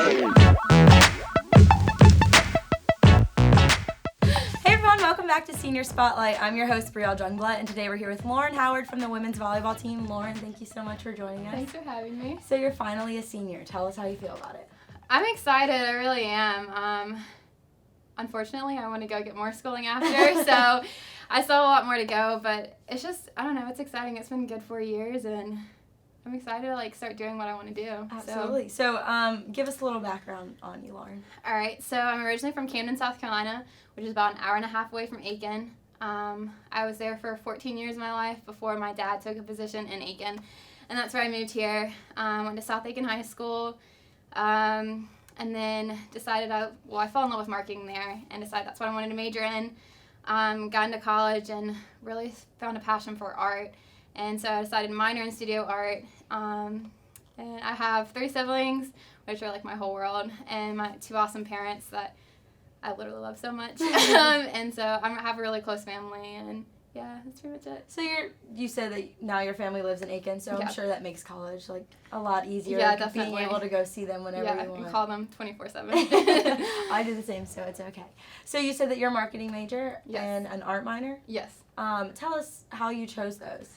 Hey everyone, welcome back to Senior Spotlight. I'm your host, Brielle Jungblatt, and today we're here with Lauren Howard from the women's volleyball team. Lauren, thank you so much for joining us. Thanks for having me. So you're finally a senior. Tell us how you feel about it. I'm excited, I really am. Unfortunately, I want to go get more schooling after, so I still have a lot more to go, but it's just, I don't know, it's exciting. It's been good 4 years, and I'm excited to start doing what I want to do. Absolutely. So give us a little background on you, Lauren. All right, so I'm originally from Camden, South Carolina, which is about an hour and a half away from Aiken. I was there for 14 years of my life before my dad took a position in Aiken, and that's where I moved here. Went to South Aiken High School, and then decided I fell in love with marketing there and decided that's what I wanted to major in. Got into college and really found a passion for art, and so I decided to minor in studio art. And I have 3 siblings, which are like my whole world, and my 2 awesome parents that I literally love so much. And so I have a really close family, and yeah, that's pretty much it. So you said that now your family lives in Aiken, so Yeah. I'm sure that makes college a lot easier. Yeah, Being definitely. able to go see them whenever Yeah, you I want. can call them 24/7. I do the same, so it's okay. So you said that you're a marketing major Yes. and an art minor. Yes. Tell us how you chose those.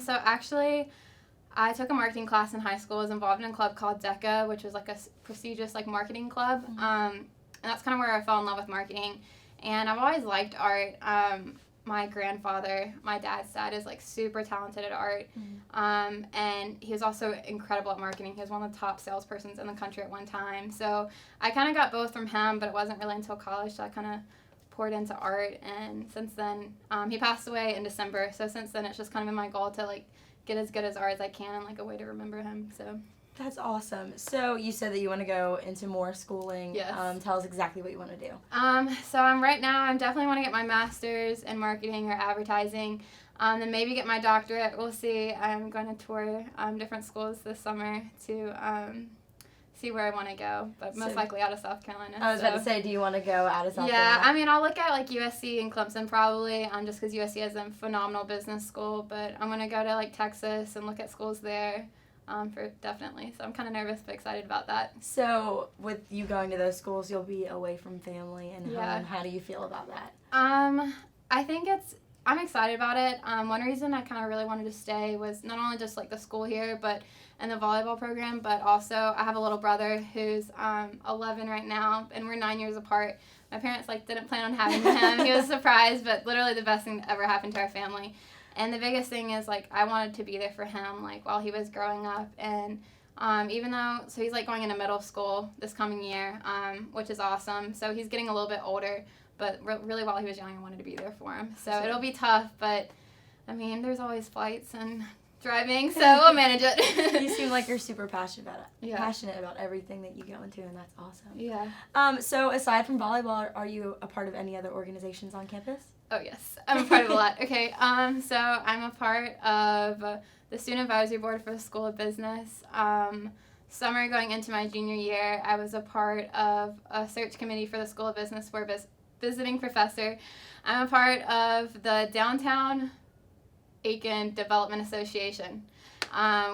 So actually, I took a marketing class in high school. I was involved in a club called DECA, which was a prestigious marketing club. Mm-hmm. And that's kind of where I fell in love with marketing. And I've always liked art. My grandfather, my dad's dad, is super talented at art. Mm-hmm. And he was also incredible at marketing. He was one of the top salespersons in the country at one time. So I kind of got both from him, but it wasn't really until college that I kind of poured into art. And since then, he passed away in December. So since then, it's just kind of been my goal to get as good as art as I can and a way to remember him. So That's awesome. So you said that you want to go into more schooling. Yes. Tell us exactly what you want to do. So right now, I definitely want to get my master's in marketing or advertising. Then maybe get my doctorate. We'll see. I'm going to tour different schools this summer to see where I want to go, but most likely out of South Carolina. I was about to say, do you want to go out of South Yeah, Carolina? I mean, I'll look at USC and Clemson probably, just because USC has a phenomenal business school. But I'm going to go to Texas and look at schools there. For definitely. So I'm kind of nervous but excited about that. So with you going to those schools, you'll be away from family and Yeah. home. How do you feel about that? I think I'm excited about it. One reason I kind of really wanted to stay was not only just the school here, but in the volleyball program, but also I have a little brother who's 11 right now, and we're 9 years apart. My parents didn't plan on having him. He was surprised, but literally the best thing that ever happened to our family. And the biggest thing is I wanted to be there for him while he was growing up, and even though he's going into middle school this coming year, which is awesome. So he's getting a little bit older, but really while he was young, I wanted to be there for him. So it'll be tough, but I mean, there's always flights and driving, so we'll manage it. You seem like you're super passionate about it. Yeah. Passionate about everything that you go into, and that's awesome. Yeah. So aside from volleyball, are you a part of any other organizations on campus? Oh, yes. I'm a part of a lot. Okay, so I'm a part of the Student Advisory Board for the School of Business. Summer going into my junior year, I was a part of a search committee for the School of Business for visiting professor. I'm a part of the Downtown Aiken Development Association,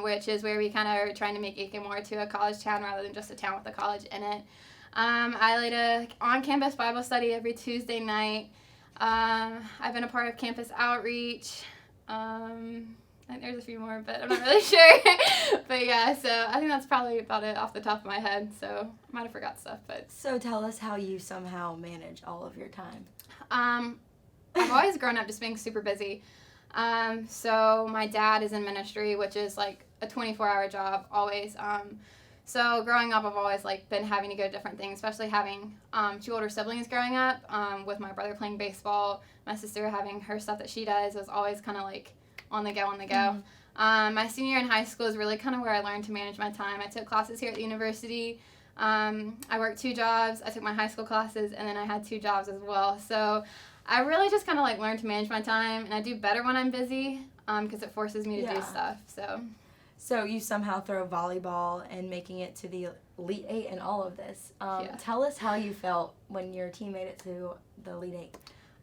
which is where we kind of are trying to make Aiken more to a college town rather than just a town with a college in it. I lead a on-campus Bible study every Tuesday night. I've been a part of campus outreach. I think there's a few more, but I'm not really sure. But yeah, so I think that's probably about it off the top of my head. So I might have forgot stuff, but. So tell us how you somehow manage all of your time. I've always grown up just being super busy. So my dad is in ministry, which is a 24-hour job always. So growing up, I've always been having to go to different things, especially having 2 older siblings growing up, with my brother playing baseball, my sister having her stuff that she does. It was always kind of on the go. Mm-hmm. My senior year in high school is really kind of where I learned to manage my time. I took classes here at the university. I worked 2 jobs. I took my high school classes, and then I had 2 jobs as well. So I really just kind of learned to manage my time, and I do better when I'm busy because it forces me to do stuff. So you somehow throw volleyball and making it to the Elite Eight and all of this. Tell us how you felt when your team made it to the Elite Eight.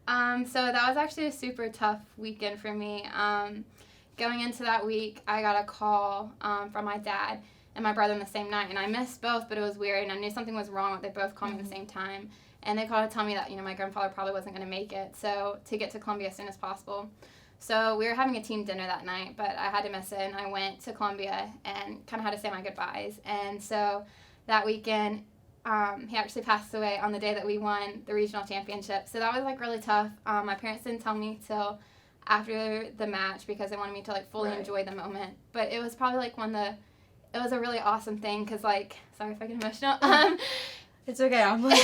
So that was actually a super tough weekend for me. Going into that week, I got a call from my dad, and my brother on the same night, and I missed both, but it was weird, and I knew something was wrong. They both called me at the same time, and they called to tell me that, my grandfather probably wasn't going to make it, so to get to Columbia as soon as possible. So we were having a team dinner that night, but I had to miss it, and I went to Columbia and kind of had to say my goodbyes. And so that weekend, he actually passed away on the day that we won the regional championship. So that was, like, really tough. My parents didn't tell me till after the match because they wanted me to, like, fully enjoy the moment. But it was probably, like, it was a really awesome thing because, like, sorry if I get emotional. It's okay. I'm like...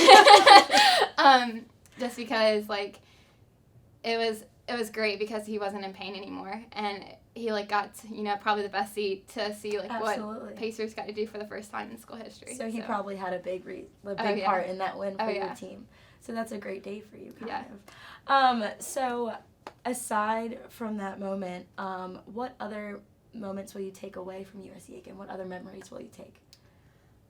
just because, like, it was great because he wasn't in pain anymore, and he, like, got to, probably the best seat to see, like, what Pacers got to do for the first time in school history. So he probably had a big part in that win for your team. So that's a great day for you, kind of. So aside from that moment, what other moments will you take away from USC-Aiken? What other memories will you take?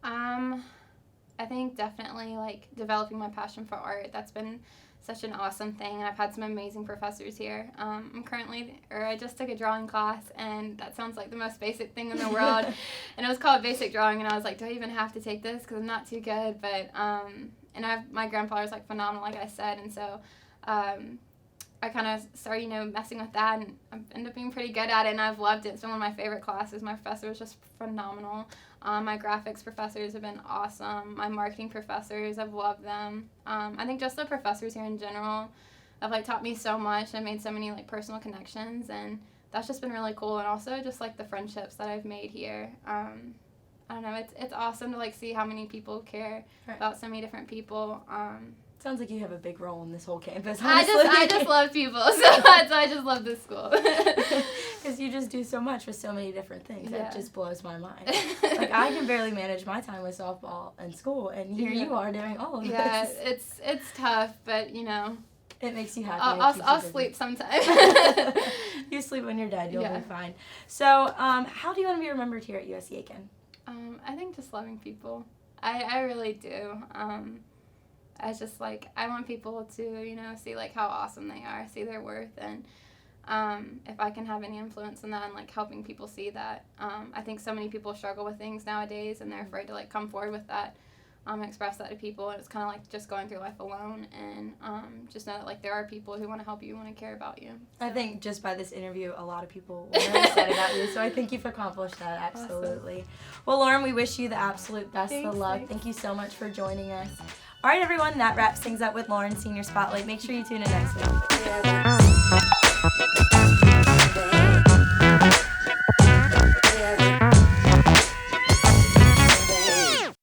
I think definitely, like, developing my passion for art. That's been such an awesome thing, and I've had some amazing professors here. I just took a drawing class, and that sounds like the most basic thing in the world, and it was called basic drawing, and I was like, do I even have to take this, because I'm not too good, but, and my grandfather's, like, phenomenal, like I said, and so, I kind of started, messing with that, and I ended up being pretty good at it, and I've loved it. It's been one of my favorite classes. My professor was just phenomenal. My graphics professors have been awesome. My marketing professors, I've loved them. I think just the professors here in general have, like, taught me so much and made so many, like, personal connections, and that's just been really cool. And also just, like, the friendships that I've made here. I don't know, it's awesome to, like, see how many people care about so many different people. Sounds like you have a big role in this whole campus, honestly. I just love people, so I just love this school. Because you just do so much with so many different things. That just blows my mind. Like, I can barely manage my time with softball and school, and here you are doing all of this. Yeah, it's tough, but, it makes you happy. I'll sleep sometime. You sleep when you're dead, you'll be fine. So, how do you want to be remembered here at USC-Aiken? I think just loving people. I really do. I just, like, I want people to, see, like, how awesome they are, see their worth, and if I can have any influence in that and, like, helping people see that. I think so many people struggle with things nowadays, and they're afraid to, like, come forward with that, express that to people, and it's kind of like just going through life alone, and just know that, like, there are people who want to help you, want to care about you. I think just by this interview, a lot of people were very excited about you, so I think you've accomplished that, absolutely. Awesome. Well, Lauren, we wish you the absolute best of luck. Thanks. Thank you so much for joining us. All right, everyone, that wraps things up with Lauren Senior Spotlight. Make sure you tune in next week.